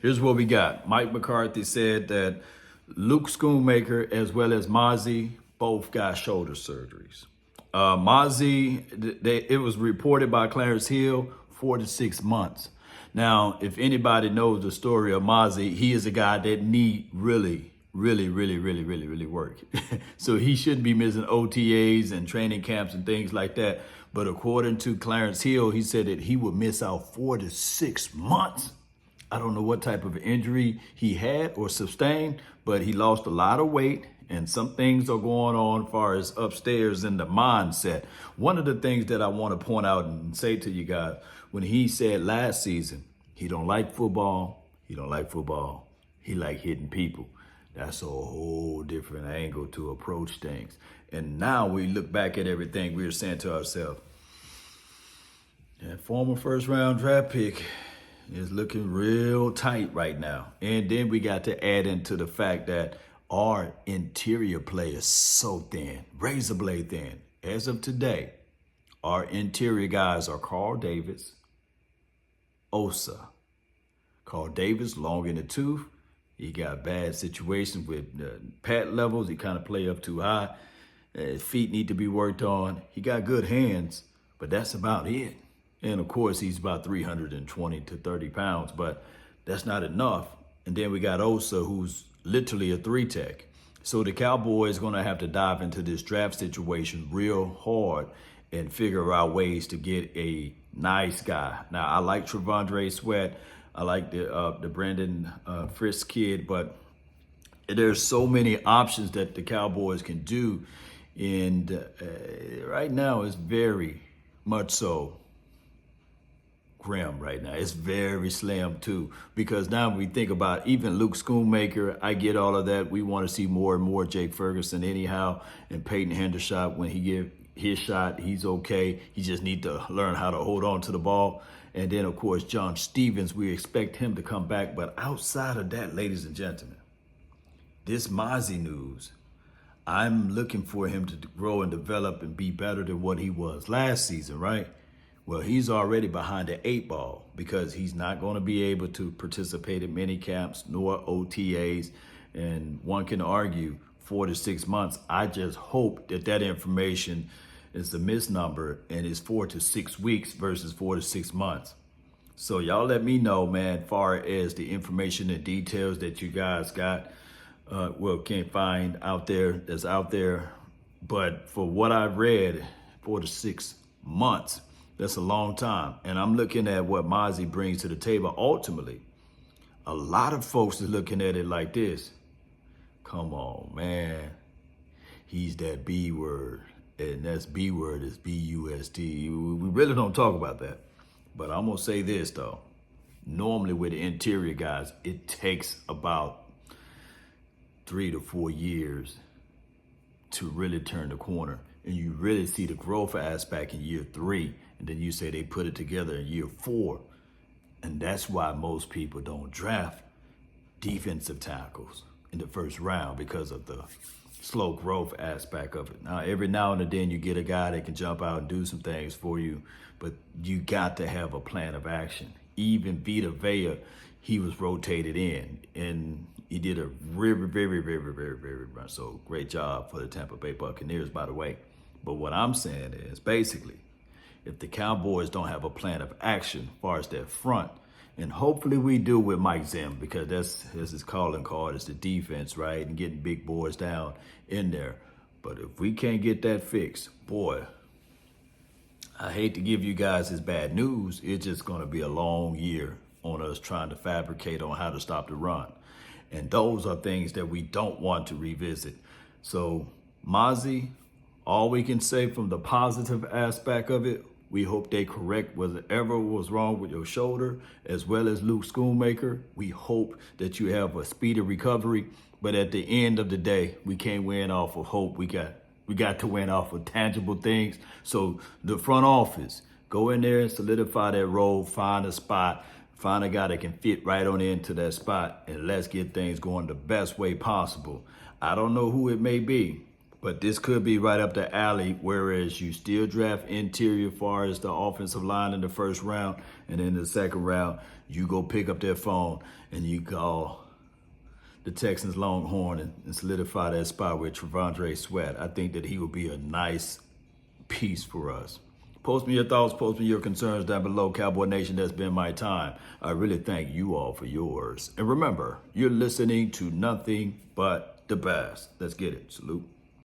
Here's what we got. Mike McCarthy said that Luke Schoonmaker as well as Mazi both got shoulder surgeries. Mazi, it was reported by Clarence Hill, 4 to 6 months. Now, if anybody knows the story of Mazi, he is a guy that need really work. So he shouldn't be missing OTAs and training camps and things like that. But according to Clarence Hill, he said that he would miss out 4 to 6 months. I don't know what type of injury he had or sustained, but he lost a lot of weight and some things are going on as far as upstairs in the mindset. One of the things that I want to point out and say to you guys, when he said last season, he don't like football, he like hitting people. That's a whole different angle to approach things. And now we look back at everything we were saying to ourselves, that former first round draft pick is looking real tight right now. And then we got to add into the fact that our interior play is so thin, razor blade thin. As of today, our interior guys are Carl Davis, Osa. Carl Davis, long in the tooth. He got bad situations with pad levels. He kind of play up too high. His feet need to be worked on. He got good hands, but that's about it. And of course, he's about 320 to 30 pounds, but that's not enough. And then we got Osa, who's literally a 3-tech. So the Cowboys going to have to dive into this draft situation real hard and figure out ways to get a nice guy. Now, I like Trevondre Sweat. I like the Brandon Frisk kid, but there's so many options that the Cowboys can do. And right now, it's very much so grim right now. It's very slim too, because now we think about even Luke Schoonmaker. I get all of that. We want to see more and more Jake Ferguson anyhow, and Peyton Hendershot, when he give his shot, he's okay. He just need to learn how to hold on to the ball. And then of course, John Stevens, we expect him to come back. But outside of that, ladies and gentlemen, this Mazi news, I'm looking for him to grow and develop and be better than what he was last season, right? Well, he's already behind the 8 ball because he's not going to be able to participate in mini camps nor OTAs. And one can argue 4 to 6 months. I just hope that that information is a misnomer and it's 4 to 6 weeks versus 4 to 6 months. So y'all let me know, man, far as the information and details that you guys got, can't find out there, that's out there. But for what I've read, 4 to 6 months, that's a long time. And I'm looking at what Mazi brings to the table. Ultimately, a lot of folks are looking at it like this. Come on, man. He's that B word. And that's B word is B-U-S-T. We really don't talk about that. But I'm going to say this, though. Normally with the interior guys, it takes about 3 to 4 years to really turn the corner. And you really see the growth aspect in year 3. And then you say they put it together in year 4. And that's why most people don't draft defensive tackles in the first round, because of the slow growth aspect of it. Now, every now and then you get a guy that can jump out and do some things for you, but you got to have a plan of action. Even Vita Vea, he was rotated in, and he did a very much so great job for the Tampa Bay Buccaneers, by the way. But what I'm saying is, basically, if the Cowboys don't have a plan of action as far as their front, and hopefully we do with Mike Zim, because that's his calling card, is the defense, right? And getting big boys down in there. But if we can't get that fixed, boy, I hate to give you guys this bad news. It's just going to be a long year on us trying to fabricate on how to stop the run. And those are things that we don't want to revisit. So Mazi, all we can say from the positive aspect of it, we hope they correct whatever was wrong with your shoulder, as well as Luke Schoonmaker. We hope that you have a speedy recovery. But at the end of the day, we can't win off of hope. We got to win off of tangible things. So the front office, go in there and solidify that role, find a spot, find a guy that can fit right on into that spot, and let's get things going the best way possible. I don't know who it may be, but But this could be right up the alley, whereas you still draft interior far as the offensive line in the first round, and in the second round, you go pick up that phone and you call the Texans Longhorn and solidify that spot with Trevondre Sweat. I think that he would be a nice piece for us. Post me your thoughts, post me your concerns down below. Cowboy Nation, that's been my time. I really thank you all for yours. And remember, you're listening to nothing but the best. Let's get it. Salute.